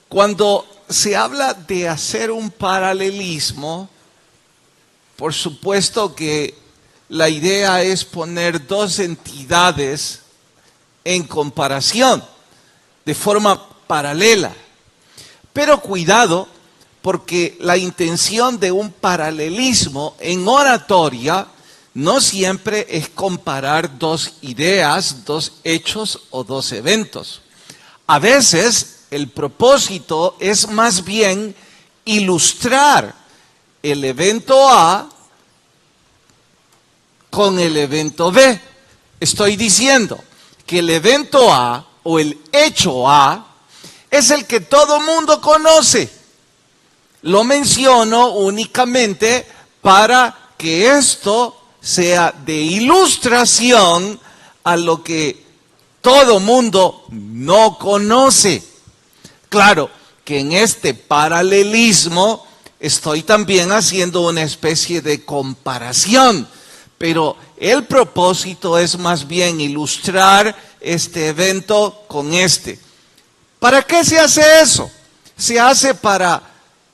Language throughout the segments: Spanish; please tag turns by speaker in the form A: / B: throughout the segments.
A: Cuando se habla de hacer un paralelismo, por supuesto que la idea es poner dos entidades en comparación, de forma paralela. Pero cuidado, porque la intención de un paralelismo en oratoria no siempre es comparar dos ideas, dos hechos o dos eventos. A veces el propósito es más bien ilustrar el evento A con el evento B. Estoy diciendo que el evento A o el hecho A es el que todo mundo conoce. Lo menciono únicamente para que esto sea de ilustración a lo que todo mundo no conoce. Claro que en este paralelismo estoy también haciendo una especie de comparación, pero el propósito es más bien ilustrar este evento con este. ¿Para qué se hace eso? Se hace para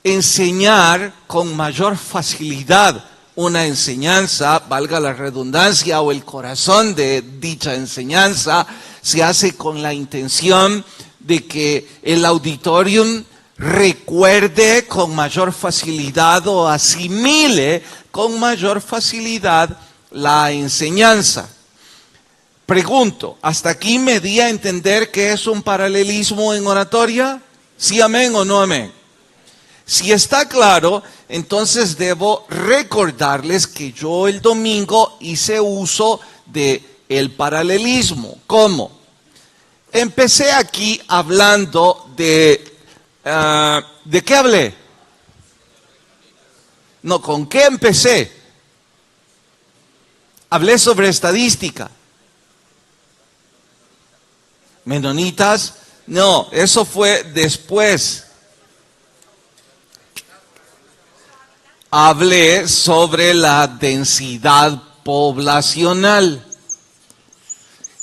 A: enseñar con mayor facilidad una enseñanza, valga la redundancia, o el corazón de dicha enseñanza, se hace con la intención de que el auditorium recuerde con mayor facilidad o asimile con mayor facilidad la enseñanza. Pregunto, ¿hasta aquí me di a entender que es un paralelismo en oratoria? ¿Sí, amén o no amén? Si está claro, entonces debo recordarles que yo el domingo hice uso de el paralelismo. ¿Cómo? Empecé aquí hablando ¿de qué hablé? No, ¿con qué empecé? Hablé sobre estadística. ¿Menonitas? No, eso fue después. Hablé sobre la densidad poblacional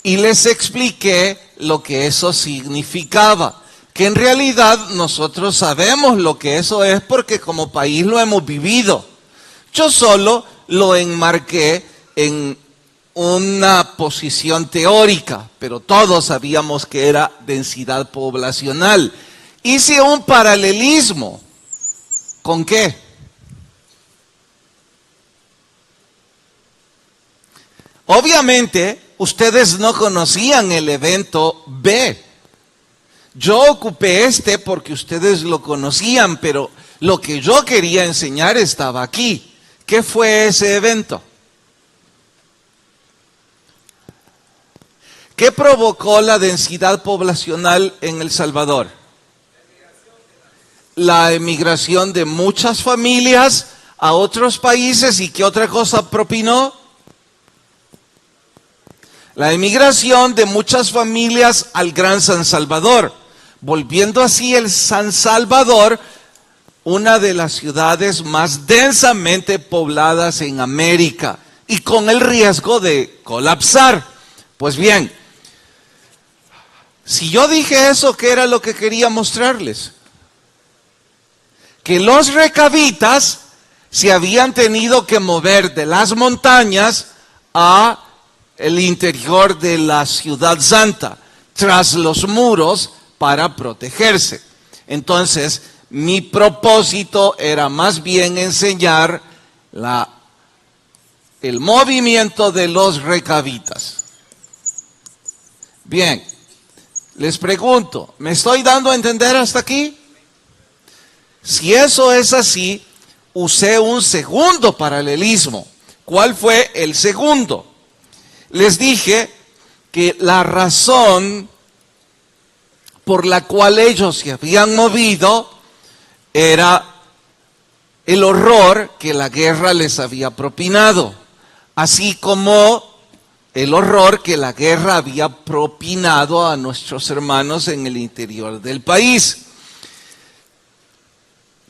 A: y les expliqué lo que eso significaba, que en realidad nosotros sabemos lo que eso es porque como país lo hemos vivido. Yo solo lo enmarqué en una posición teórica, pero todos sabíamos que era densidad poblacional. Hice un paralelismo. ¿Con qué? Obviamente, ustedes no conocían el evento B. Yo ocupé este porque ustedes lo conocían, pero lo que yo quería enseñar estaba aquí. ¿Qué fue ese evento? ¿Qué provocó la densidad poblacional en El Salvador? La emigración de muchas familias a otros países. ¿Y qué otra cosa propinó? La emigración de muchas familias al Gran San Salvador, volviendo así el San Salvador una de las ciudades más densamente pobladas en América y con el riesgo de colapsar. Pues bien, si yo dije eso, ¿qué era lo que quería mostrarles? Que los recabitas se habían tenido que mover de las montañas a el interior de la ciudad santa, tras los muros para protegerse. Entonces, mi propósito era más bien enseñar el movimiento de los recabitas. Bien, les pregunto, ¿me estoy dando a entender hasta aquí? Si eso es así, usé un segundo paralelismo. ¿Cuál fue el segundo? Les dije que la razón por la cual ellos se habían movido era el horror que la guerra les había propinado, así como el horror que la guerra había propinado a nuestros hermanos en el interior del país.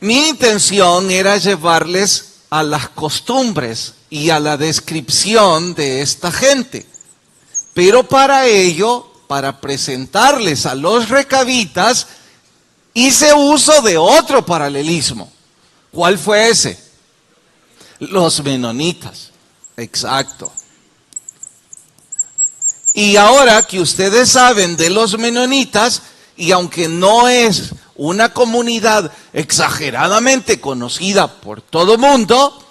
A: Mi intención era llevarles a las costumbres y a la descripción de esta gente. Pero para ello, para presentarles a los recabitas, Hice uso de otro paralelismo. ¿Cuál fue ese? Los menonitas. Exacto. Y ahora que ustedes saben de los menonitas, y aunque no es una comunidad exageradamente conocida por todo mundo,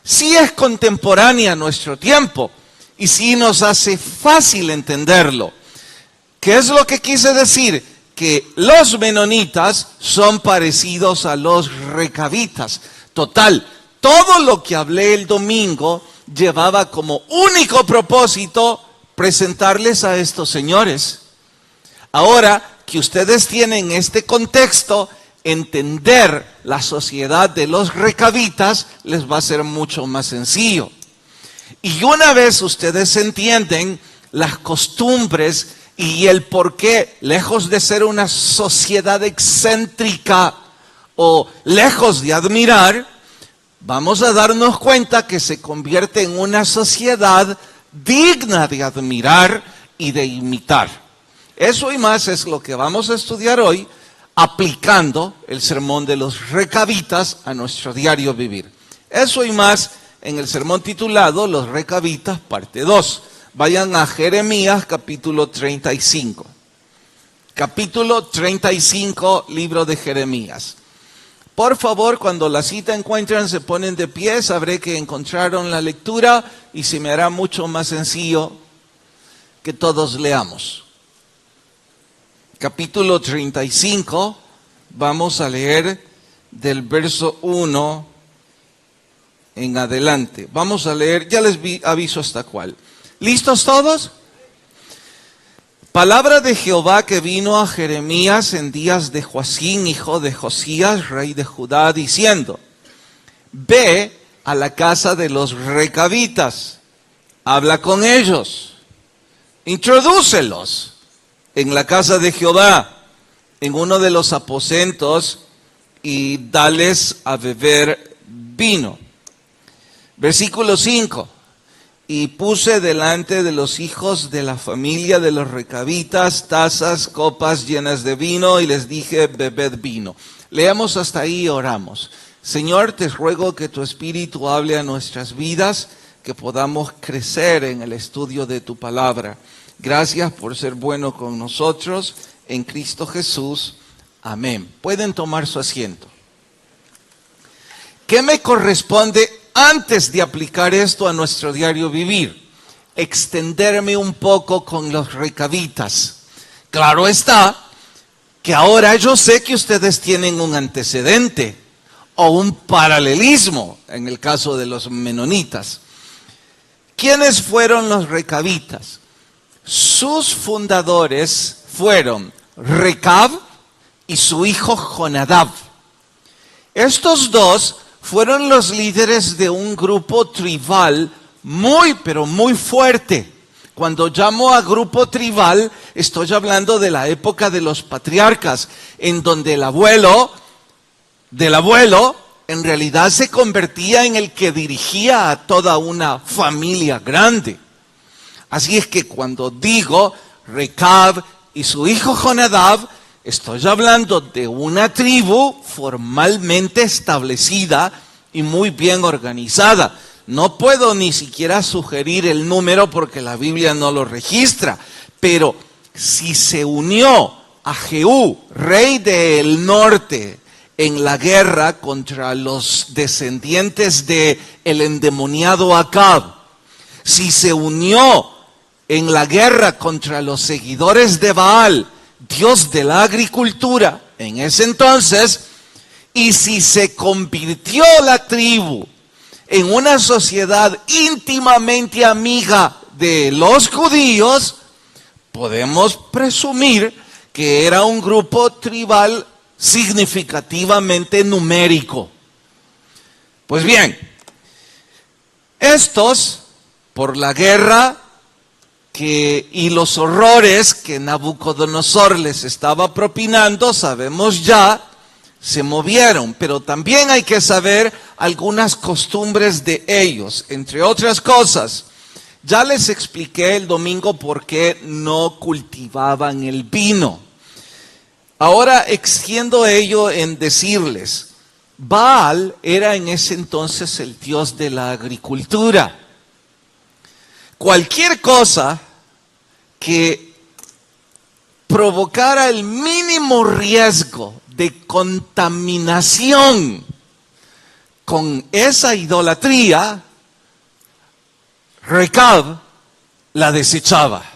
A: sí es contemporánea a nuestro tiempo y sí nos hace fácil entenderlo. ¿Qué es lo que quise decir? Que los menonitas son parecidos a los recabitas. Total, todo lo que hablé el domingo llevaba como único propósito presentarles a estos señores. Ahora que ustedes tienen este contexto, entender la sociedad de los recabitas les va a ser mucho más sencillo. Y una vez ustedes entienden las costumbres y el por qué, lejos de ser una sociedad excéntrica o lejos de admirar, vamos a darnos cuenta que se convierte en una sociedad digna de admirar y de imitar. Eso y más es lo que vamos a estudiar hoy, aplicando el sermón de los recabitas a nuestro diario vivir. Eso y más en el sermón titulado Los Recabitas, parte 2. Vayan a Jeremías, capítulo 35. Capítulo 35, libro de Jeremías. Por favor, cuando la cita encuentran, se ponen de pie, sabré que encontraron la lectura y se me hará mucho más sencillo que todos leamos. Capítulo 35, vamos a leer del verso 1 en adelante. Vamos a leer, ya les aviso hasta cuál. ¿Listos todos? Palabra de Jehová que vino a Jeremías en días de Joacín, hijo de Josías, rey de Judá, diciendo: Ve a la casa de los recabitas, habla con ellos, introdúcelos en la casa de Jehová, en uno de los aposentos, y dales a beber vino. Versículo 5. Y puse delante de los hijos de la familia de los recabitas tazas, copas llenas de vino, y les dije: bebed vino. Leamos hasta ahí y oramos. Señor, te ruego que tu Espíritu hable a nuestras vidas, que podamos crecer en el estudio de tu palabra. Gracias por ser bueno con nosotros, en Cristo Jesús. Amén. Pueden tomar su asiento. ¿Qué me corresponde antes de aplicar esto a nuestro diario vivir? Extenderme un poco con los recabitas. Claro está que ahora yo sé que ustedes tienen un antecedente o un paralelismo en el caso de los menonitas. ¿Quiénes fueron los recabitas? Sus fundadores fueron Recab y su hijo Jonadab. Estos dos fueron los líderes de un grupo tribal muy, pero muy fuerte. Cuando llamo a grupo tribal, estoy hablando de la época de los patriarcas, en donde el abuelo del abuelo en realidad se convertía en el que dirigía a toda una familia grande. Así es que cuando digo Recab y su hijo Jonadab, estoy hablando de una tribu formalmente establecida y muy bien organizada. No puedo ni siquiera sugerir el número porque la Biblia no lo registra, pero si se unió a Jehú, rey del norte, en la guerra contra los descendientes de el endemoniado Acab, si se unió en la guerra contra los seguidores de Baal, dios de la agricultura en ese entonces, y si se convirtió la tribu en una sociedad íntimamente amiga de los judíos, podemos presumir que era un grupo tribal significativamente numérico. Pues bien, estos, por la guerra y los horrores que Nabucodonosor les estaba propinando, sabemos ya, se movieron. Pero también hay que saber algunas costumbres de ellos. Entre otras cosas, ya les expliqué el domingo por qué no cultivaban el vino. Ahora extiendo ello en decirles, Baal era en ese entonces el dios de la agricultura. Cualquier cosa que provocara el mínimo riesgo de contaminación con esa idolatría, Recab la desechaba.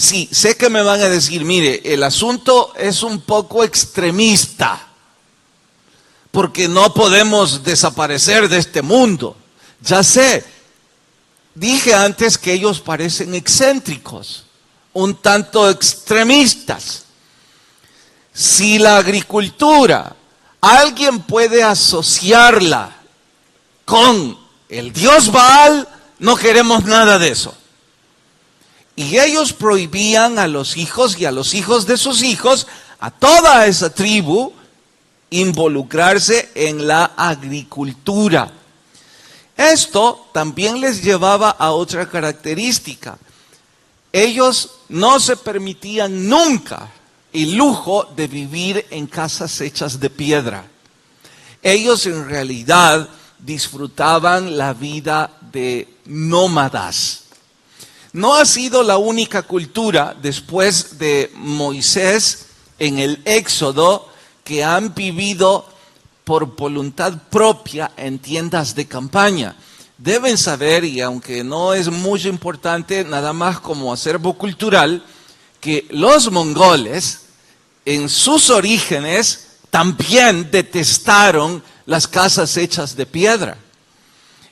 A: Sí, sé que me van a decir, mire, el asunto es un poco extremista, porque no podemos desaparecer de este mundo. Ya sé, dije antes que ellos parecen excéntricos, un tanto extremistas. Si la agricultura, alguien puede asociarla con el dios Baal, no queremos nada de eso. Y ellos prohibían a los hijos y a los hijos de sus hijos, a toda esa tribu, involucrarse en la agricultura. Esto también les llevaba a otra característica. Ellos no se permitían nunca el lujo de vivir en casas hechas de piedra. Ellos en realidad disfrutaban la vida de nómadas. No ha sido la única cultura después de Moisés en el Éxodo que han vivido por voluntad propia en tiendas de campaña. Deben saber, y aunque no es muy importante, nada más como acervo cultural, que los mongoles en sus orígenes también detestaron las casas hechas de piedra.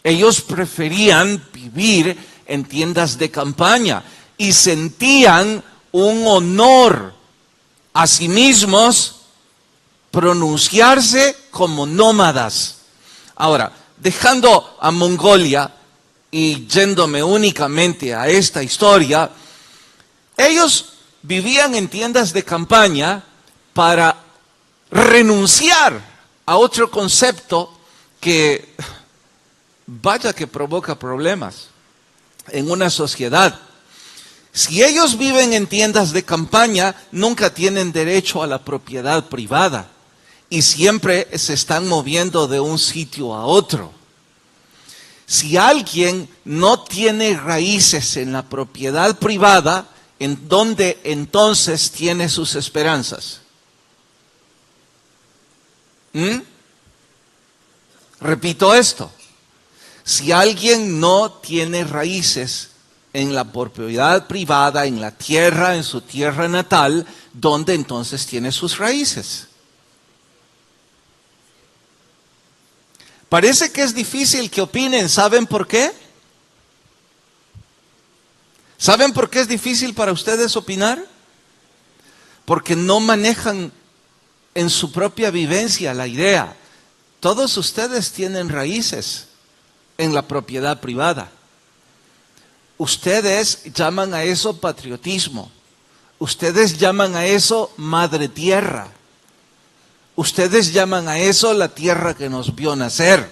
A: Ellos preferían vivir en tiendas de campaña y sentían un honor a sí mismos pronunciarse como nómadas. Ahora, dejando a Mongolia y yéndome únicamente a esta historia, ellos vivían en tiendas de campaña para renunciar a otro concepto que, vaya que provoca problemas en una sociedad. Si ellos viven en tiendas de campaña, nunca tienen derecho a la propiedad privada y siempre se están moviendo de un sitio a otro. Si alguien no tiene raíces en la propiedad privada, ¿en dónde entonces tiene sus esperanzas? Repito esto. Si alguien no tiene raíces en la propiedad privada, en la tierra, en su tierra natal, ¿dónde entonces tiene sus raíces? Parece que es difícil que opinen. ¿Saben por qué? ¿Saben por qué es difícil para ustedes opinar? Porque no manejan en su propia vivencia la idea. Todos ustedes tienen raíces en la propiedad privada. Ustedes llaman a eso patriotismo. Ustedes llaman a eso madre tierra. Ustedes llaman a eso la tierra que nos vio nacer.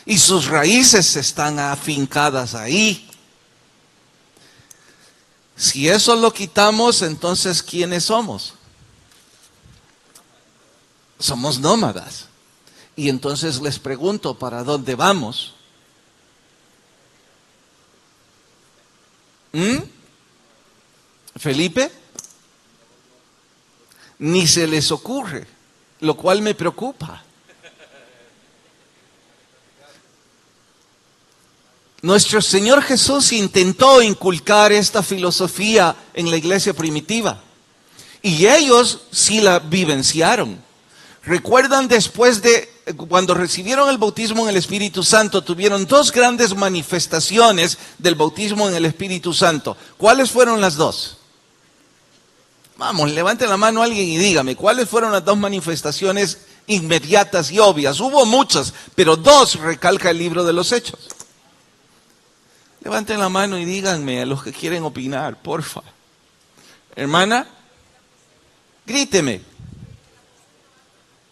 A: Y sus raíces están afincadas ahí. Si eso lo quitamos, entonces ¿quiénes somos? Somos nómadas. Y entonces les pregunto, ¿para dónde vamos? ¿Felipe? Ni se les ocurre, lo cual me preocupa. Nuestro Señor Jesús intentó inculcar esta filosofía en la iglesia primitiva y ellos sí la vivenciaron. ¿Recuerdan después de cuando recibieron el bautismo en el Espíritu Santo? Tuvieron dos grandes manifestaciones del bautismo en el Espíritu Santo. ¿Cuáles fueron las dos? Vamos, levante la mano alguien y dígame, ¿cuáles fueron las dos manifestaciones inmediatas y obvias? Hubo muchas, pero dos recalca el libro de los Hechos. Levanten la mano y díganme a los que quieren opinar, porfa. Hermana, gríteme.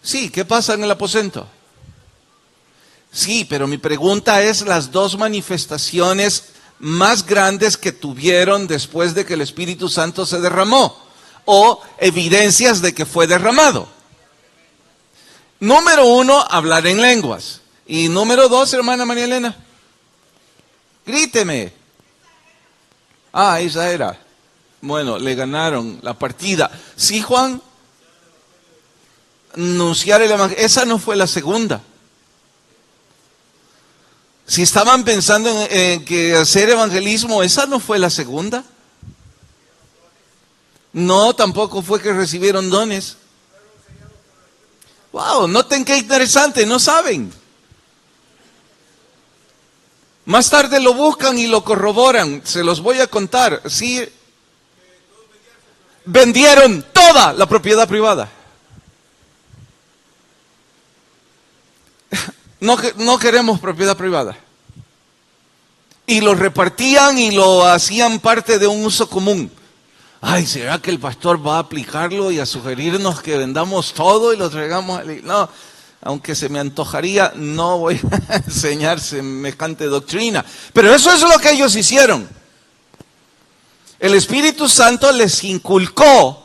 A: Sí, ¿qué pasa en el aposento? Sí, pero mi pregunta es las dos manifestaciones más grandes que tuvieron después de que el Espíritu Santo se derramó. o evidencias de que fue derramado. Número 1, hablar en lenguas. Y número 2, hermana María Elena, gríteme. Esa era. Bueno, le ganaron la partida. ¿Sí, Juan? Anunciar el evangelio. Esa no fue la segunda. Si estaban pensando en que hacer evangelismo, esa no fue la segunda. No, tampoco fue que recibieron dones. Wow, noten qué interesante, no saben. Más tarde lo buscan y lo corroboran. Se los voy a contar. Sí, vendieron toda la propiedad privada. No queremos propiedad privada. Y lo repartían y lo hacían parte de un uso común. ¿Será que el pastor va a aplicarlo y a sugerirnos que vendamos todo y lo traigamos? No, aunque se me antojaría, no voy a enseñar semejante doctrina. Pero eso es lo que ellos hicieron. El Espíritu Santo les inculcó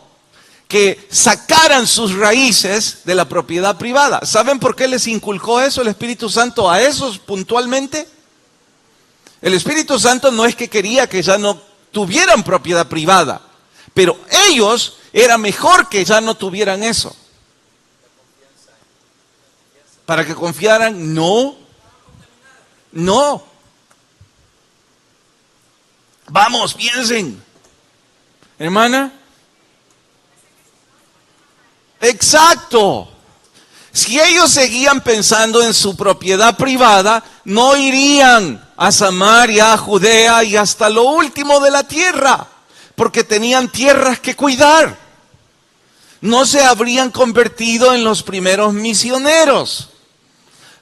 A: que sacaran sus raíces de la propiedad privada. ¿Saben por qué les inculcó eso el Espíritu Santo a esos puntualmente? El Espíritu Santo no es que quería que ya no tuvieran propiedad privada, pero ellos era mejor que ya no tuvieran eso. Para que confiaran, no. Vamos, piensen. Hermana. Exacto. Si ellos seguían pensando en su propiedad privada, no irían a Samaria, a Judea y hasta lo último de la tierra, porque tenían tierras que cuidar. No se habrían convertido en los primeros misioneros.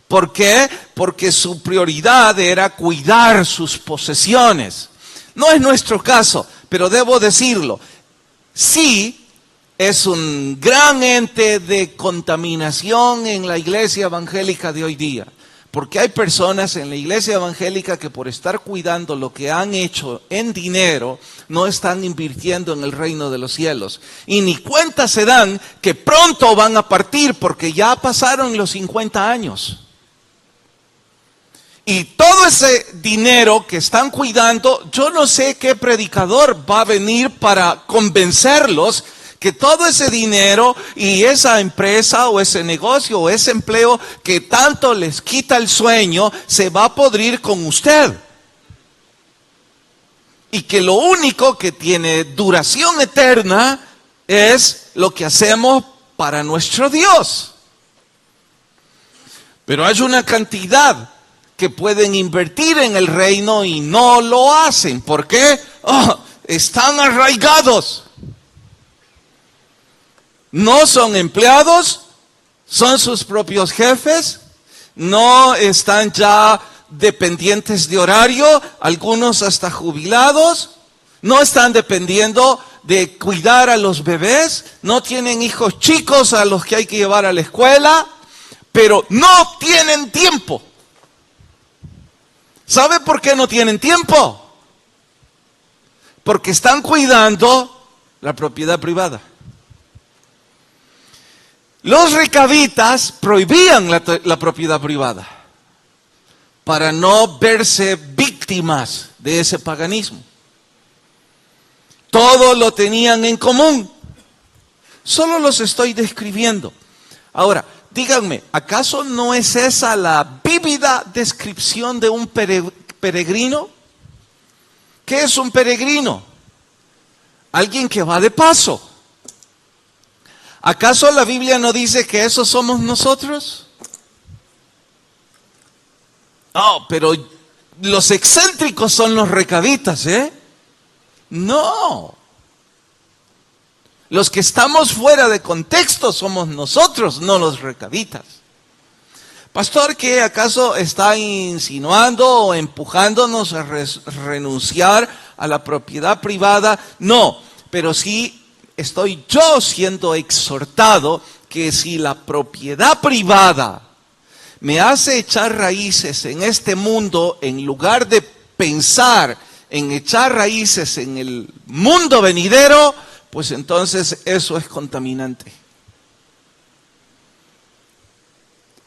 A: ¿Por qué? Porque su prioridad era cuidar sus posesiones. No es nuestro caso, pero debo decirlo. Sí, es un gran ente de contaminación en la iglesia evangélica de hoy día. Porque hay personas en la iglesia evangélica que por estar cuidando lo que han hecho en dinero, no están invirtiendo en el reino de los cielos. Y ni cuenta se dan que pronto van a partir porque ya pasaron los 50 años. Y todo ese dinero que están cuidando, yo no sé qué predicador va a venir para convencerlos que todo ese dinero y esa empresa o ese negocio o ese empleo que tanto les quita el sueño, se va a podrir con usted. Y que lo único que tiene duración eterna es lo que hacemos para nuestro Dios. Pero hay una cantidad que pueden invertir en el reino y no lo hacen. ¿Por qué? Están arraigados. No son empleados, son sus propios jefes, no están ya dependientes de horario, algunos hasta jubilados, no están dependiendo de cuidar a los bebés, no tienen hijos chicos a los que hay que llevar a la escuela, pero no tienen tiempo. ¿Sabe por qué no tienen tiempo? Porque están cuidando la propiedad privada. Los recabitas prohibían la propiedad privada para no verse víctimas de ese paganismo. Todo lo tenían en común. Solo los estoy describiendo. Ahora, díganme, ¿acaso no es esa la vívida descripción de un peregrino? ¿Qué es un peregrino? Alguien que va de paso. ¿Acaso la Biblia no dice que esos somos nosotros? Pero los excéntricos son los recabitas, ¿eh? No. Los que estamos fuera de contexto somos nosotros, no los recabitas. Pastor, ¿qué acaso está insinuando o empujándonos a renunciar a la propiedad privada? No, pero sí estoy yo siendo exhortado que si la propiedad privada me hace echar raíces en este mundo, en lugar de pensar en echar raíces en el mundo venidero, pues entonces eso es contaminante.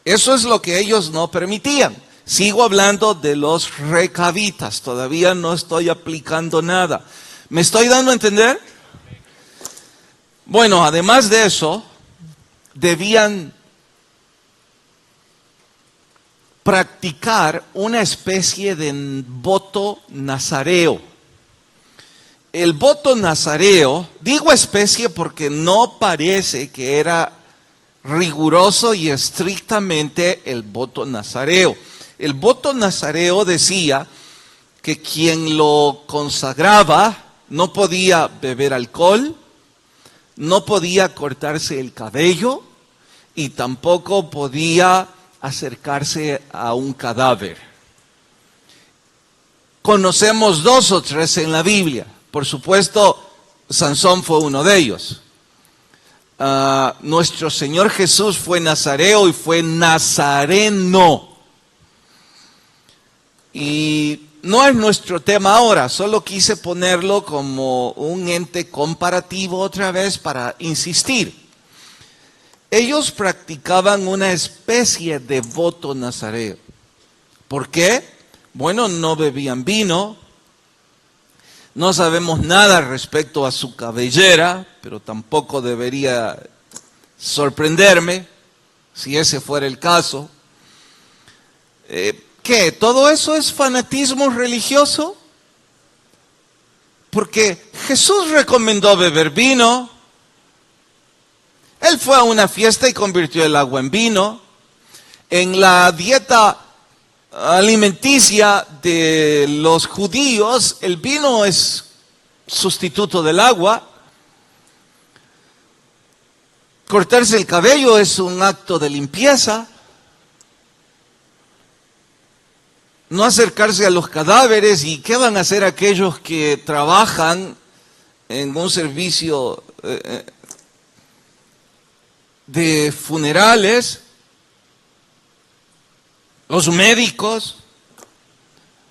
A: Eso es lo que ellos no permitían. Sigo hablando de los recabitas, todavía no estoy aplicando nada. ¿Me estoy dando a entender? Bueno, además de eso, debían practicar una especie de voto nazareo. El voto nazareo, digo especie porque no parece que era riguroso y estrictamente el voto nazareo. El voto nazareo decía que quien lo consagraba no podía beber alcohol, no podía cortarse el cabello y tampoco podía acercarse a un cadáver. Conocemos 2 o 3 en la Biblia. Por supuesto, Sansón fue uno de ellos. Nuestro Señor Jesús fue nazareo y fue nazareno. Y no es nuestro tema ahora, solo quise ponerlo como un ente comparativo otra vez para insistir. Ellos practicaban una especie de voto nazareo. ¿Por qué? Bueno, no bebían vino, no sabemos nada respecto a su cabellera, pero tampoco debería sorprenderme si ese fuera el caso. ¿Qué? ¿Todo eso es fanatismo religioso? Porque Jesús recomendó beber vino. Él fue a una fiesta y convirtió el agua en vino. En la dieta alimenticia de los judíos, el vino es sustituto del agua. Cortarse el cabello es un acto de limpieza. No acercarse a los cadáveres. ¿Y qué van a hacer aquellos que trabajan en un servicio de funerales? Los médicos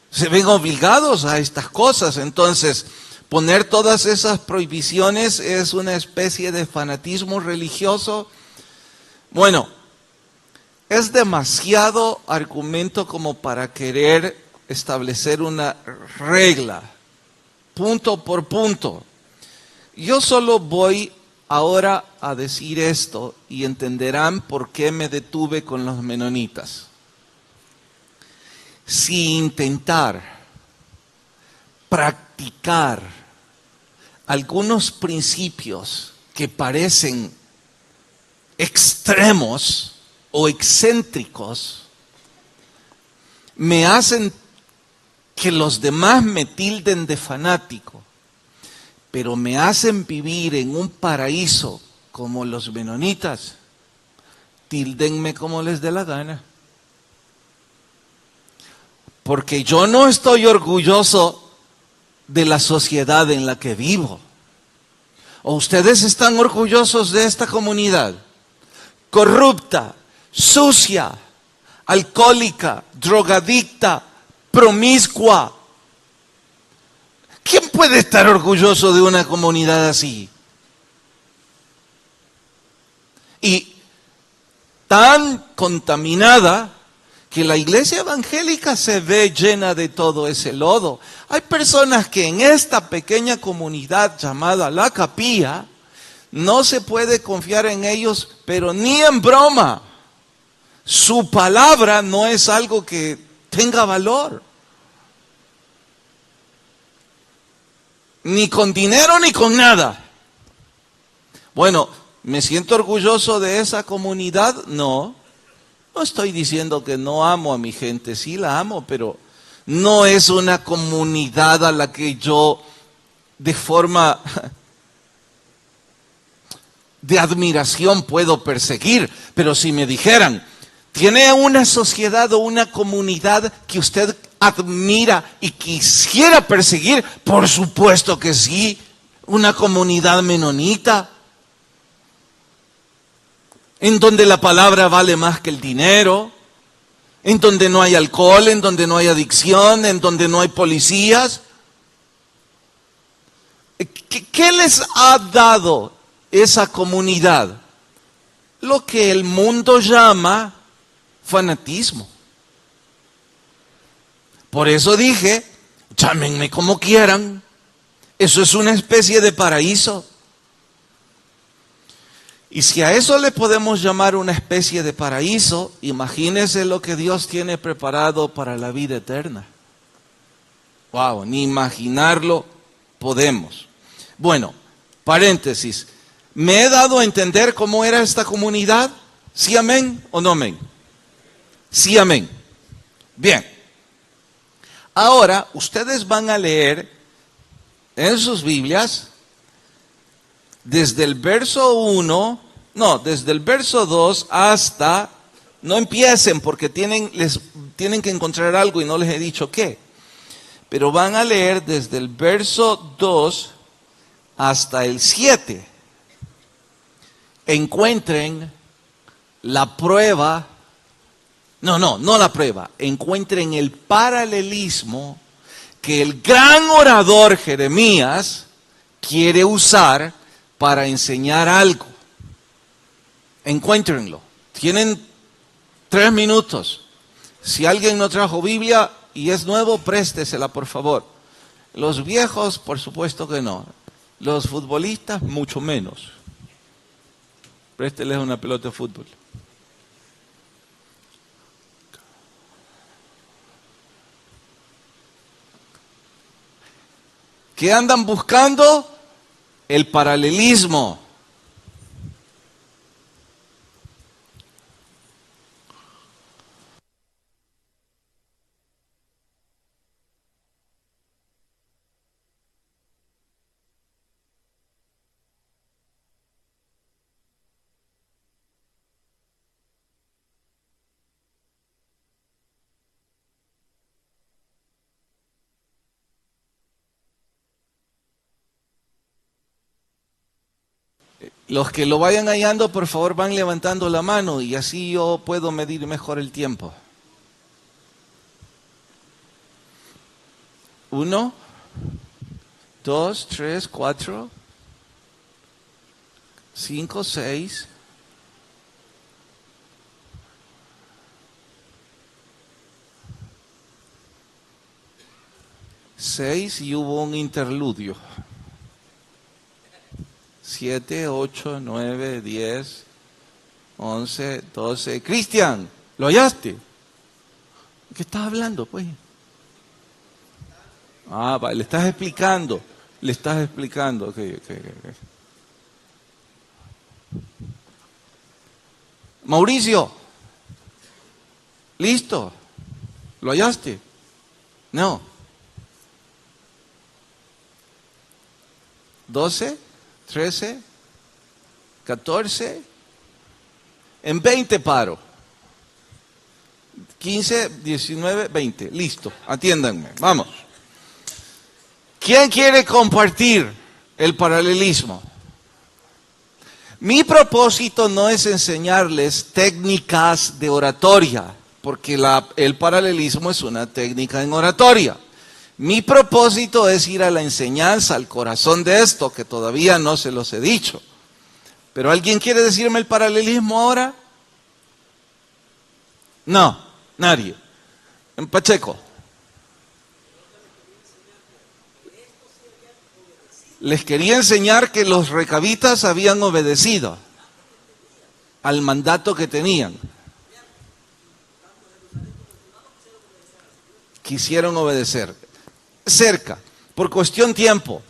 A: se ven obligados a estas cosas. Entonces, poner todas esas prohibiciones es una especie de fanatismo religioso. Bueno, es demasiado argumento como para querer establecer una regla, punto por punto. Yo solo voy ahora a decir esto y entenderán por qué me detuve con los menonitas. Si intentar practicar algunos principios que parecen extremos o excéntricos, me hacen que los demás me tilden de fanático, pero me hacen vivir en un paraíso como los menonitas, tíldenme como les dé la gana. Porque yo no estoy orgulloso de la sociedad en la que vivo. ¿O ustedes están orgullosos de esta comunidad? Corrupta, sucia, alcohólica, drogadicta, promiscua. ¿Quién puede estar orgulloso de una comunidad así? Y tan contaminada que la iglesia evangélica se ve llena de todo ese lodo. Hay personas que en esta pequeña comunidad llamada La Capilla, no se puede confiar en ellos, pero ni en broma. Su palabra no es algo que tenga valor. Ni con dinero ni con nada. Bueno, ¿me siento orgulloso de esa comunidad? No. No estoy diciendo que no amo a mi gente, sí la amo, pero no es una comunidad a la que yo de forma de admiración puedo perseguir. Pero si me dijeran, ¿tiene una sociedad o una comunidad que usted admira y quisiera perseguir? Por supuesto que sí, una comunidad menonita, en donde la palabra vale más que el dinero, en donde no hay alcohol, en donde no hay adicción, en donde no hay policías. ¿Qué les ha dado esa comunidad? Lo que el mundo llama fanatismo. Por eso dije, llámenme como quieran, eso es una especie de paraíso. Y si a eso le podemos llamar una especie de paraíso, imagínense lo que Dios tiene preparado para la vida eterna. Wow, ni imaginarlo podemos. Bueno, paréntesis. ¿Me he dado a entender cómo era esta comunidad? ¿Sí, amén o no amén? Sí, amén. Bien. Ahora, ustedes van a leer en sus Biblias desde el verso 1, desde el verso 2 hasta, no empiecen porque tienen que encontrar algo y no les he dicho qué. Pero van a leer desde el verso 2 hasta el 7. Encuentren la prueba, no la prueba, encuentren el paralelismo que el gran orador Jeremías quiere usar para enseñar algo. Encuéntrenlo. Tienen 3 minutos. Si alguien no trajo Biblia y es nuevo, préstesela, por favor. Los viejos, por supuesto que no. Los futbolistas, mucho menos. Présteles una pelota de fútbol. ¿Qué andan buscando? El paralelismo. Los que lo vayan hallando, por favor, van levantando la mano y así yo puedo medir mejor el tiempo. 1, 2, 3, 4, 5, 6. 6 y hubo un interludio. 7, 8, 9, 10, 11, 12. Cristian, ¿lo hallaste? ¿Qué estás hablando, pues? Vale, le estás explicando. Okay. Mauricio, ¿listo? ¿Lo hallaste? No. 12, 13, 14, en 20 paro. 15, 19, 20. Listo, atiéndanme, vamos. ¿Quién quiere compartir el paralelismo? Mi propósito no es enseñarles técnicas de oratoria, porque el paralelismo es una técnica en oratoria. Mi propósito es ir a la enseñanza, al corazón de esto, que todavía no se los he dicho. ¿Pero alguien quiere decirme el paralelismo ahora? No, nadie. En Pacheco. Les quería enseñar que los recabitas habían obedecido al mandato que tenían. Quisieron obedecer. Cerca, por cuestión tiempo.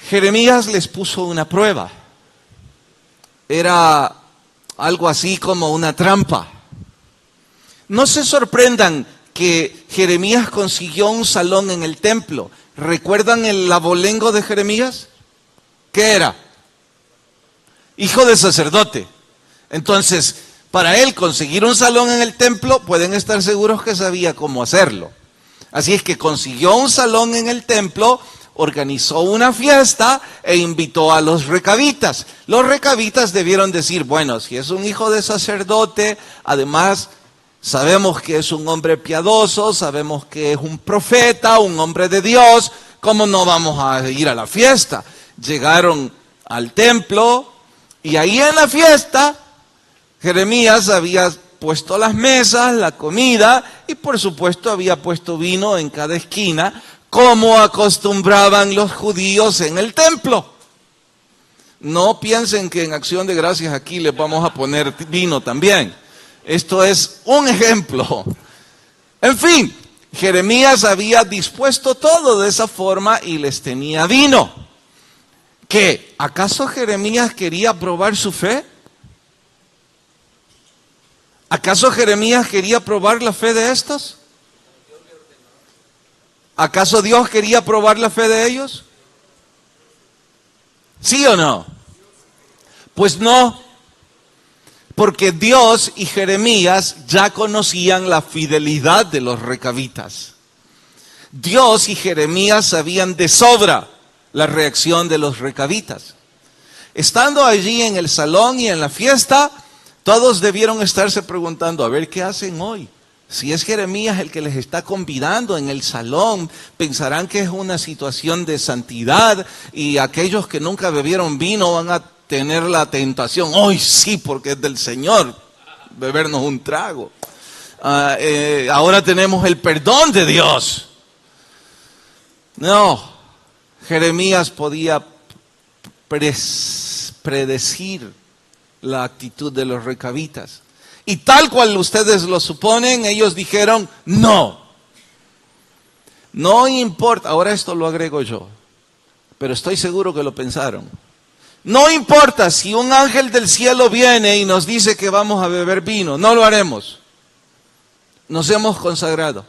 A: Jeremías les puso una prueba. Era algo así como una trampa. No se sorprendan que Jeremías consiguió un salón en el templo. ¿Recuerdan el abolengo de Jeremías? ¿Qué era? Hijo de sacerdote. Entonces, para él conseguir un salón en el templo, pueden estar seguros que sabía cómo hacerlo. Así es que consiguió un salón en el templo, organizó una fiesta e invitó a los recabitas. Los recabitas debieron decir, bueno, si es un hijo de sacerdote, además sabemos que es un hombre piadoso, sabemos que es un profeta, un hombre de Dios, ¿cómo no vamos a ir a la fiesta? Llegaron al templo y ahí en la fiesta Jeremías había puesto las mesas, la comida y por supuesto había puesto vino en cada esquina, como acostumbraban los judíos en el templo. No piensen que en Acción de Gracias aquí les vamos a poner vino también. Esto es un ejemplo. En fin, Jeremías había dispuesto todo de esa forma y les tenía vino. ¿Qué? ¿Acaso Jeremías quería probar su fe? ¿Acaso Jeremías quería probar la fe de estos? ¿Acaso Dios quería probar la fe de ellos? ¿Sí o no? Pues no, porque Dios y Jeremías ya conocían la fidelidad de los recabitas. Dios y Jeremías sabían de sobra la reacción de los recabitas. Estando allí en el salón y en la fiesta, todos debieron estarse preguntando, a ver qué hacen hoy. Si es Jeremías el que les está convidando en el salón, pensarán que es una situación de santidad y aquellos que nunca bebieron vino van a tener la tentación, hoy sí, porque es del Señor, bebernos un trago. Ahora tenemos el perdón de Dios. No, Jeremías podía predecir la actitud de los recabitas. Y tal cual ustedes lo suponen, ellos dijeron, no importa, ahora esto lo agrego yo, pero estoy seguro que lo pensaron. No importa si un ángel del cielo viene y nos dice que vamos a beber vino, no lo haremos. Nos hemos consagrado.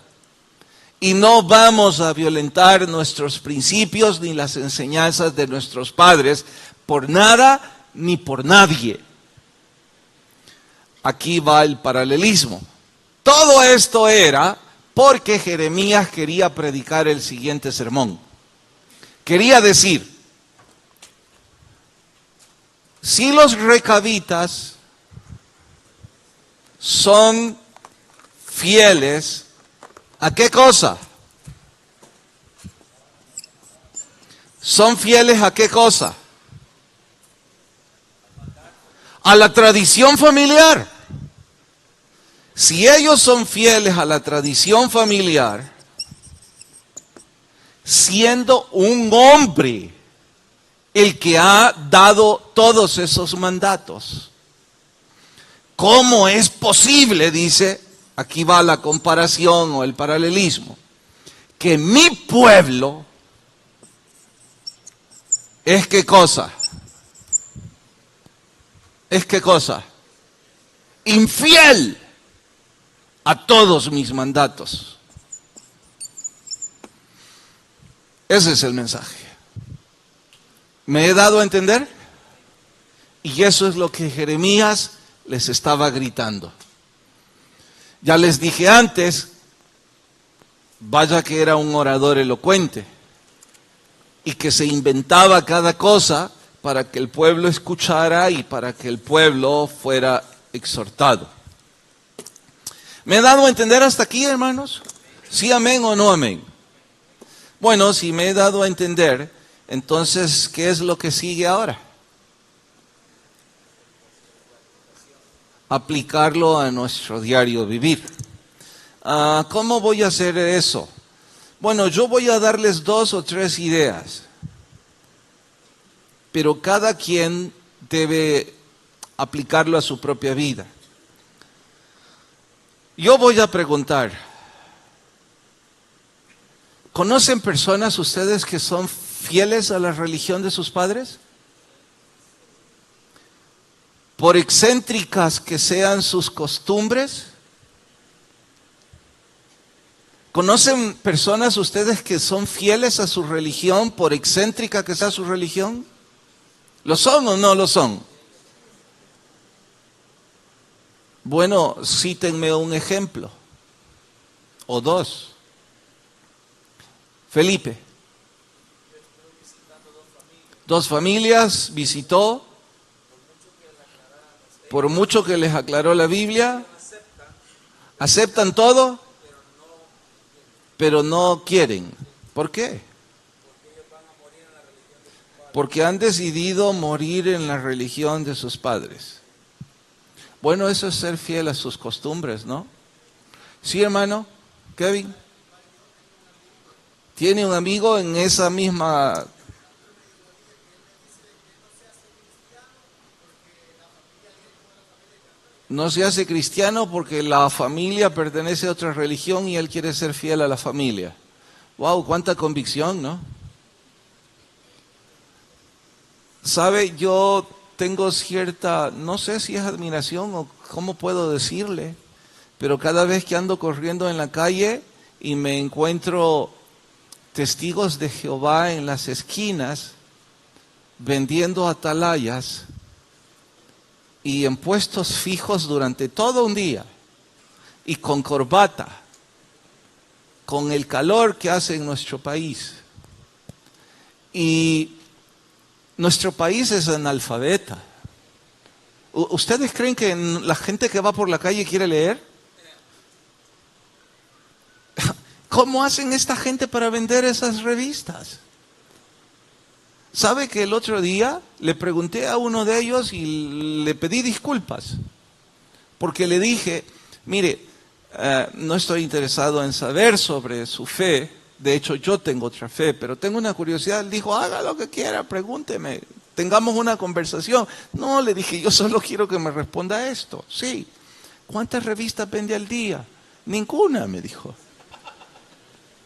A: Y no vamos a violentar nuestros principios ni las enseñanzas de nuestros padres por nada ni por nadie. Aquí va el paralelismo. Todo esto era porque Jeremías quería predicar el siguiente sermón. Quería decir, si los recabitas son fieles, ¿a qué cosa? ¿Son fieles a qué cosa? A la tradición familiar. Si ellos son fieles a la tradición familiar, siendo un hombre el que ha dado todos esos mandatos, ¿cómo es posible, dice, aquí va la comparación o el paralelismo, que mi pueblo es qué cosa? ¿Es qué cosa? Infiel a todos mis mandatos. Ese es el mensaje. ¿Me he dado a entender? Y eso es lo que Jeremías les estaba gritando. Ya les dije antes, vaya que era un orador elocuente y que se inventaba cada cosa para que el pueblo escuchara y para que el pueblo fuera exhortado. ¿Me he dado a entender hasta aquí, hermanos? ¿Sí, amén o no amén? Bueno, si me he dado a entender, entonces, ¿qué es lo que sigue ahora? Aplicarlo a nuestro diario vivir. ¿Cómo voy a hacer eso? Bueno, yo voy a darles 2 o 3 ideas, pero cada quien debe aplicarlo a su propia vida. Yo voy a preguntar, ¿conocen personas ustedes que son fieles a la religión de sus padres? Por excéntricas que sean sus costumbres. ¿Conocen personas ustedes que son fieles a su religión por excéntrica que sea su religión? ¿Lo son o no lo son? Bueno, cítenme un ejemplo, o 2. Felipe. 2 familias visitó, por mucho que les aclaró la Biblia, aceptan todo, pero no quieren. ¿Por qué? porque han decidido morir en la religión de sus padres. Bueno, eso es ser fiel a sus costumbres, ¿no? Sí, hermano, Kevin. Tiene un amigo en esa misma... No se hace cristiano porque la familia pertenece a otra religión y él quiere ser fiel a la familia. ¡Wow! ¡Cuánta convicción!, ¿no? ¿Sabe? Yo tengo cierta, no sé si es admiración o cómo puedo decirle, pero cada vez que ando corriendo en la calle y me encuentro testigos de Jehová en las esquinas vendiendo atalayas y en puestos fijos durante todo un día y con corbata, con el calor que hace en nuestro país. Y nuestro país es analfabeta. ¿Ustedes creen que la gente que va por la calle quiere leer? ¿Cómo hacen esta gente para vender esas revistas? ¿Sabe que el otro día le pregunté a uno de ellos y le pedí disculpas? Porque le dije, mire, no estoy interesado en saber sobre su fe. De hecho, yo tengo otra fe, pero tengo una curiosidad. Él dijo, haga lo que quiera, pregúnteme, tengamos una conversación. No, le dije, yo solo quiero que me responda a esto. Sí. ¿Cuántas revistas vende al día? Ninguna, me dijo.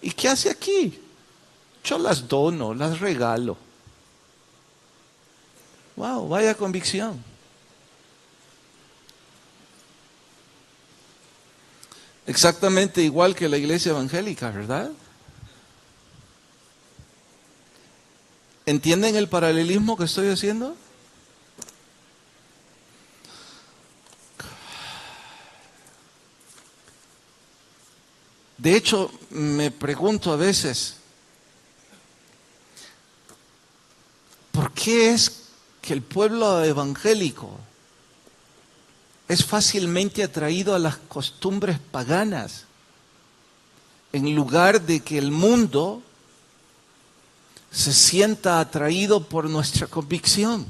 A: ¿Y qué hace aquí? Yo las dono, las regalo. Wow, vaya convicción. Exactamente igual que la iglesia evangélica, ¿verdad? ¿Entienden el paralelismo que estoy haciendo? De hecho, me pregunto a veces, ¿por qué es que el pueblo evangélico es fácilmente atraído a las costumbres paganas en lugar de que el mundo se sienta atraído por nuestra convicción?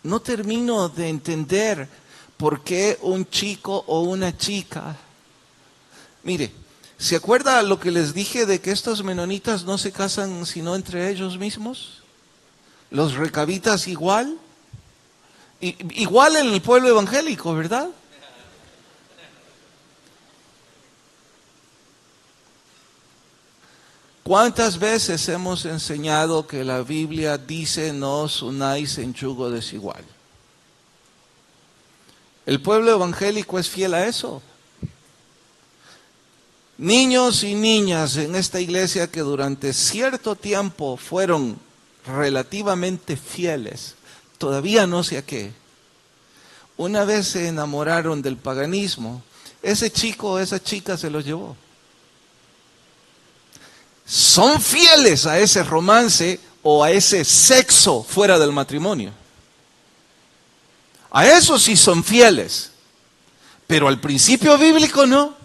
A: No termino de entender por qué un chico o una chica... Mire, ¿se acuerda lo que les dije de que estos menonitas no se casan sino entre ellos mismos? Los recabitas igual. Igual en el pueblo evangélico, ¿verdad? ¿Cuántas veces hemos enseñado que la Biblia dice no os unáis en yugo desigual? ¿El pueblo evangélico es fiel a eso? Niños y niñas en esta iglesia que durante cierto tiempo fueron relativamente fieles, todavía no sé a qué, una vez se enamoraron del paganismo, ese chico o esa chica se los llevó. Son fieles a ese romance o a ese sexo fuera del matrimonio. A eso sí son fieles, pero al principio bíblico no.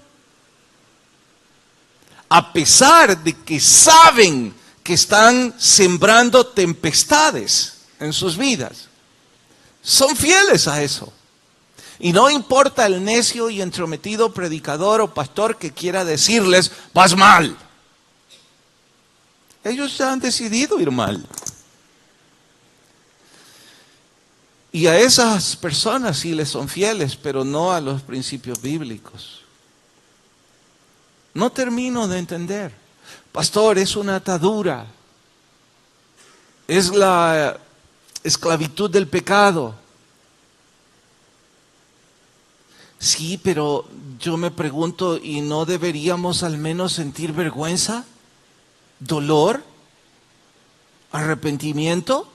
A: A pesar de que saben que están sembrando tempestades en sus vidas, son fieles a eso. Y no importa el necio y entrometido predicador o pastor que quiera decirles, vas mal. Ellos ya han decidido ir mal. Y a esas personas sí les son fieles, pero no a los principios bíblicos. No termino de entender. Pastor, es una atadura. Es la esclavitud del pecado. Sí, pero yo me pregunto, ¿y no deberíamos al menos sentir vergüenza? ¿Dolor? ¿Arrepentimiento?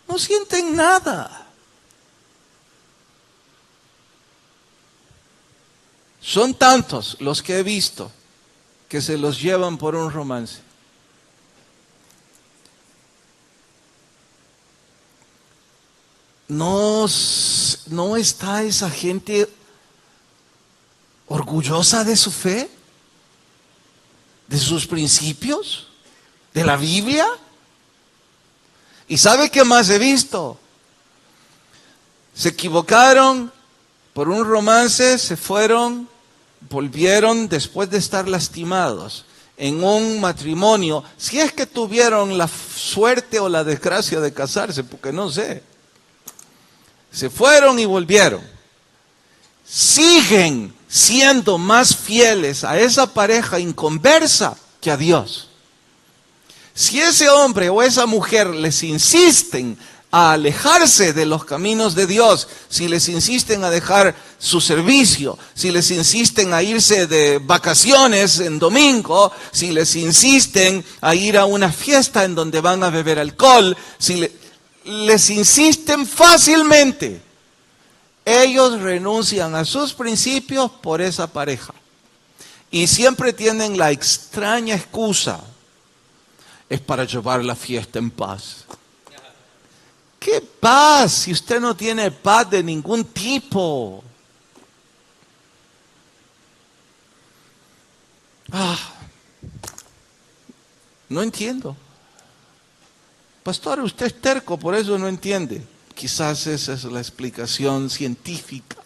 A: No sienten nada. Son tantos los que he visto que se los llevan por un romance. ¿No está esa gente orgullosa de su fe? ¿De sus principios? ¿De la Biblia? ¿Y sabe qué más he visto? Se equivocaron por un romance, se fueron, volvieron después de estar lastimados en un matrimonio, si es que tuvieron la suerte o la desgracia de casarse, porque no sé. Se fueron y volvieron. Siguen siendo más fieles a esa pareja inconversa que a Dios. Si ese hombre o esa mujer les insisten a alejarse de los caminos de Dios, si les insisten a dejar su servicio, si les insisten a irse de vacaciones en domingo, si les insisten a ir a una fiesta en donde van a beber alcohol, si les insisten fácilmente, ellos renuncian a sus principios por esa pareja. Y siempre tienen la extraña excusa: es para llevar la fiesta en paz. ¿Qué paz si usted no tiene paz de ningún tipo? No entiendo. Pastor, usted es terco, por eso no entiende. Quizás esa es la explicación científica.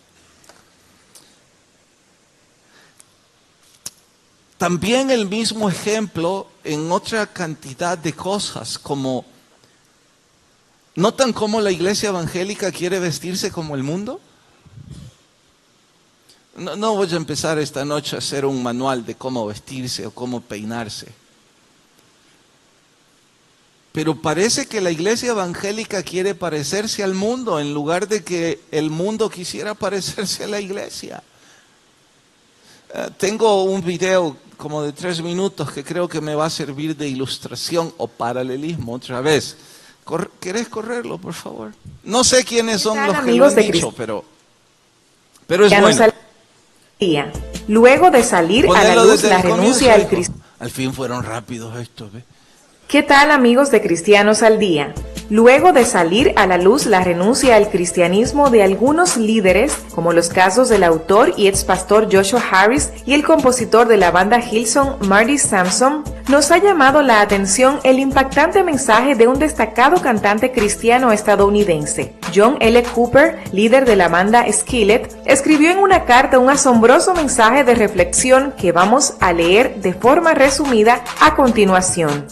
A: También el mismo ejemplo en otra cantidad de cosas, como ¿notan cómo la iglesia evangélica quiere vestirse como el mundo? No voy a empezar esta noche a hacer un manual de cómo vestirse o cómo peinarse. Pero parece que la iglesia evangélica quiere parecerse al mundo en lugar de que el mundo quisiera parecerse a la iglesia. Tengo un video como de 3 minutos que creo que me va a servir de ilustración o paralelismo otra vez. ¿Querés correrlo, por favor? No sé quiénes son los que lo han dicho, pero es bueno.
B: Luego de salir a la luz la renuncia al cristianismo.
A: Al fin fueron rápidos estos, ¿ves?
B: ¿Qué tal, amigos de Cristianos al Día? Luego de salir a la luz la renuncia al cristianismo de algunos líderes, como los casos del autor y ex pastor Joshua Harris y el compositor de la banda Hillsong Marty Sampson, nos ha llamado la atención el impactante mensaje de un destacado cantante cristiano estadounidense. John L. Cooper, líder de la banda Skillet, escribió en una carta un asombroso mensaje de reflexión que vamos a leer de forma resumida a continuación.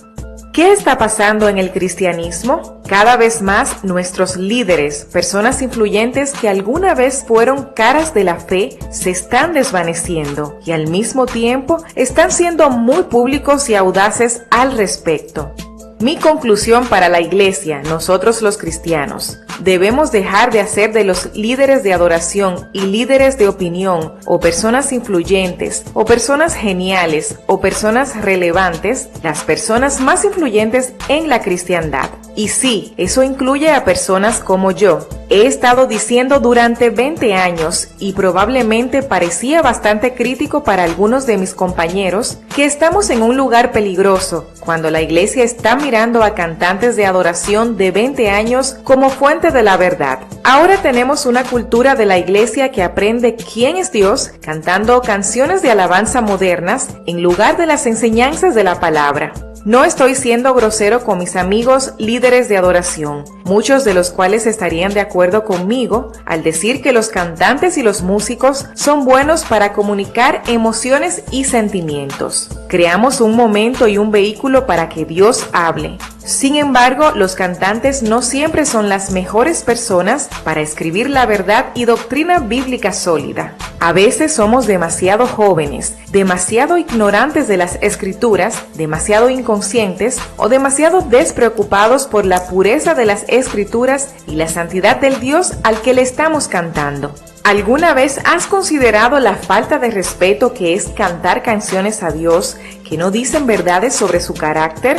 B: ¿Qué está pasando en el cristianismo? Cada vez más nuestros líderes, personas influyentes que alguna vez fueron caras de la fe, se están desvaneciendo y al mismo tiempo están siendo muy públicos y audaces al respecto. Mi conclusión para la iglesia, nosotros los cristianos, debemos dejar de hacer de los líderes de adoración y líderes de opinión, o personas influyentes, o personas geniales, o personas relevantes, las personas más influyentes en la cristiandad. Y sí, eso incluye a personas como yo. He estado diciendo durante 20 años, y probablemente parecía bastante crítico para algunos de mis compañeros, que estamos en un lugar peligroso, cuando la iglesia está mirando a cantantes de adoración de 20 años como fuente de la verdad. Ahora tenemos una cultura de la iglesia que aprende quién es Dios cantando canciones de alabanza modernas en lugar de las enseñanzas de la palabra. No estoy siendo grosero con mis amigos líderes de adoración, muchos de los cuales estarían de acuerdo conmigo al decir que los cantantes y los músicos son buenos para comunicar emociones y sentimientos. Creamos un momento y un vehículo para que Dios hable. Sin embargo, los cantantes no siempre son las mejores personas para escribir la verdad y doctrina bíblica sólida. A veces somos demasiado jóvenes, demasiado ignorantes de las escrituras, demasiado inconscientes o demasiado despreocupados por la pureza de las escrituras y la santidad del Dios al que le estamos cantando. ¿Alguna vez has considerado la falta de respeto que es cantar canciones a Dios que no dicen verdades sobre su carácter?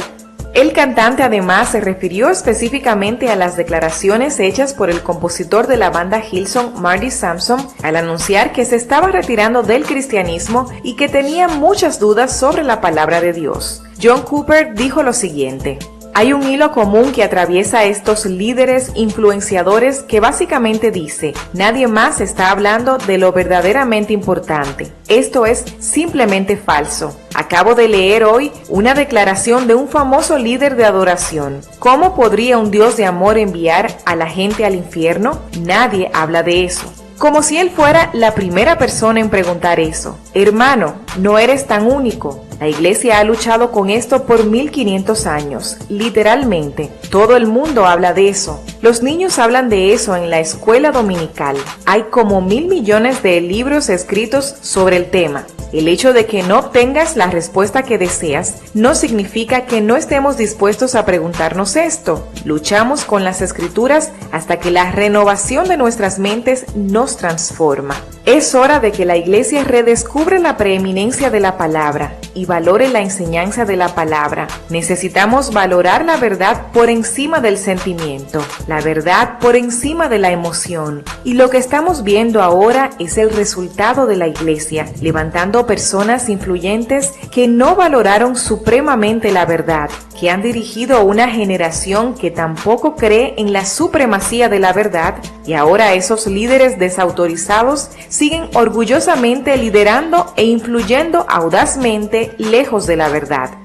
B: El cantante además se refirió específicamente a las declaraciones hechas por el compositor de la banda Hillsong Marty Sampson al anunciar que se estaba retirando del cristianismo y que tenía muchas dudas sobre la palabra de Dios. John Cooper dijo lo siguiente: Hay un hilo común que atraviesa a estos líderes influenciadores que básicamente dice: nadie más está hablando de lo verdaderamente importante. Esto es simplemente falso. Acabo de leer hoy una declaración de un famoso líder de adoración. ¿Cómo podría un Dios de amor enviar a la gente al infierno? Nadie habla de eso. Como si él fuera la primera persona en preguntar eso. Hermano, no eres tan único. La iglesia ha luchado con esto por 1500 años. Literalmente, todo el mundo habla de eso. Los niños hablan de eso en la escuela dominical. Hay como 1.000 millones de libros escritos sobre el tema. El hecho de que no obtengas la respuesta que deseas no significa que no estemos dispuestos a preguntarnos esto. Luchamos con las escrituras hasta que la renovación de nuestras mentes nos transforma. Es hora de que la iglesia redescubra la preeminencia de la palabra y valore la enseñanza de la palabra. Necesitamos valorar la verdad por encima del sentimiento, la verdad por encima de la emoción. Y lo que estamos viendo ahora es el resultado de la iglesia, levantando personas influyentes que no valoraron supremamente la verdad, que han dirigido a una generación que tampoco cree en la supremacía de la verdad, y ahora esos líderes desautorizados siguen orgullosamente liderando e influyendo audazmente lejos de la verdad.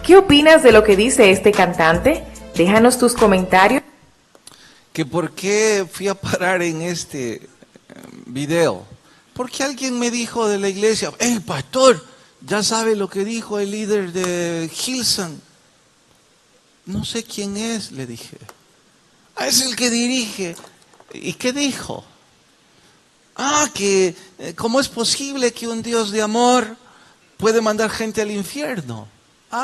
B: ¿Qué opinas de lo que dice este cantante? Déjanos tus comentarios.
A: ¿Que por qué fui a parar en este video? Porque alguien me dijo de la iglesia: el pastor ya sabe lo que dijo el líder de Hillsong. No sé quién es, le dije. Es el que dirige. ¿Y qué dijo? Que ¿cómo es posible que un Dios de amor puede mandar gente al infierno?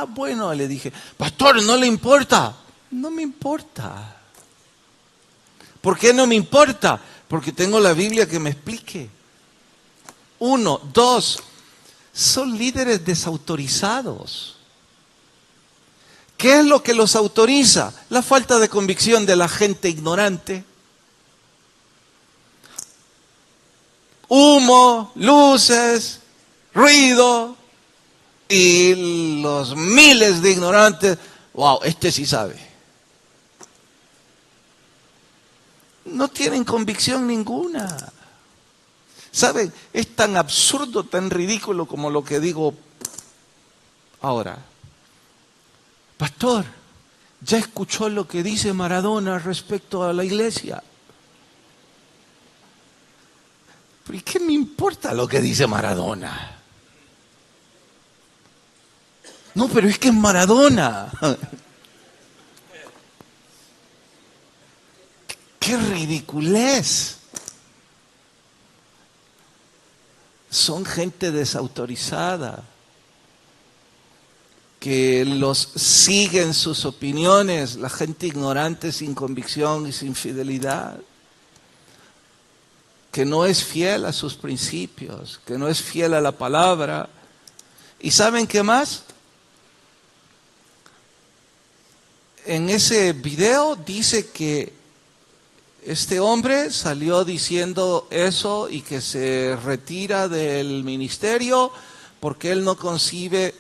A: Bueno, le dije, pastor, ¿no le importa? No me importa. ¿Por qué no me importa? Porque tengo la Biblia que me explique. 1, 2, son líderes desautorizados. ¿Qué es lo que los autoriza? La falta de convicción de la gente ignorante. Humo, luces, ruido y los miles de ignorantes. Wow, este sí sabe. No tienen convicción ninguna. ¿Saben? Es tan absurdo, tan ridículo como lo que digo ahora. Pastor, ¿ya escuchó lo que dice Maradona respecto a la iglesia? ¿Y qué me importa lo que dice Maradona? No, pero es que es Maradona. ¡Qué ridiculez! Son gente desautorizada, que los siguen sus opiniones, la gente ignorante, sin convicción y sin fidelidad, que no es fiel a sus principios, que no es fiel a la palabra. ¿Y saben qué más? En ese video dice que este hombre salió diciendo eso y que se retira del ministerio porque él no concibe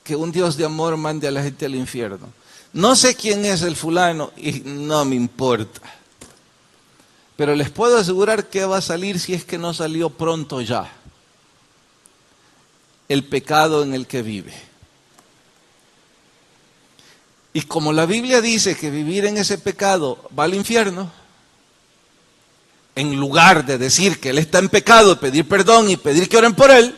A: que un Dios de amor mande a la gente al infierno. No sé quién es el fulano y no me importa. Pero les puedo asegurar que va a salir, si es que no salió pronto ya, el pecado en el que vive. Y como la Biblia dice que vivir en ese pecado va al infierno, en lugar de decir que él está en pecado, pedir perdón y pedir que oren por él,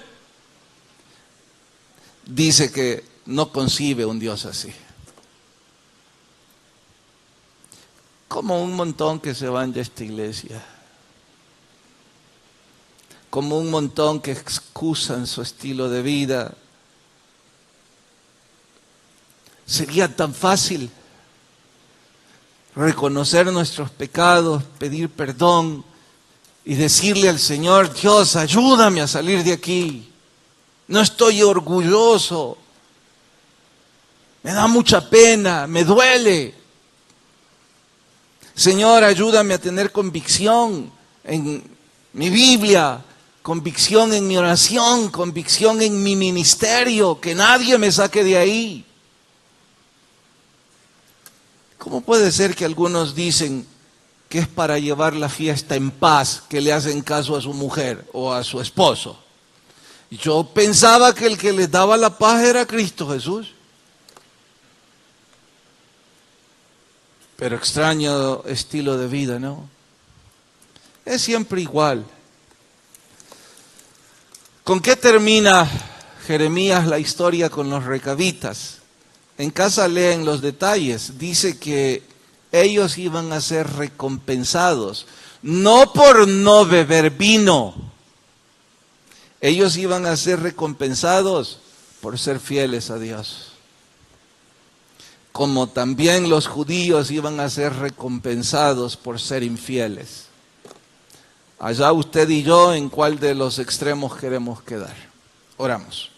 A: dice que no concibe un Dios así. Como un montón que se van de esta iglesia. Como un montón que excusan su estilo de vida. Sería tan fácil reconocer nuestros pecados, pedir perdón y decirle al Señor: Dios, ayúdame a salir de aquí. No estoy orgulloso. Me da mucha pena, me duele. Señor, ayúdame a tener convicción en mi Biblia, convicción en mi oración, convicción en mi ministerio, que nadie me saque de ahí. ¿Cómo puede ser que algunos dicen que es para llevar la fiesta en paz que le hacen caso a su mujer o a su esposo? Yo pensaba que el que les daba la paz era Cristo Jesús. Pero extraño estilo de vida, ¿no? Es siempre igual. ¿Con qué termina Jeremías la historia con los recabitas? En casa leen los detalles. Dice que ellos iban a ser recompensados, no por no beber vino. Ellos iban a ser recompensados por ser fieles a Dios. Como también los judíos iban a ser recompensados por ser infieles. Allá usted y yo, ¿en cuál de los extremos queremos quedar? Oramos.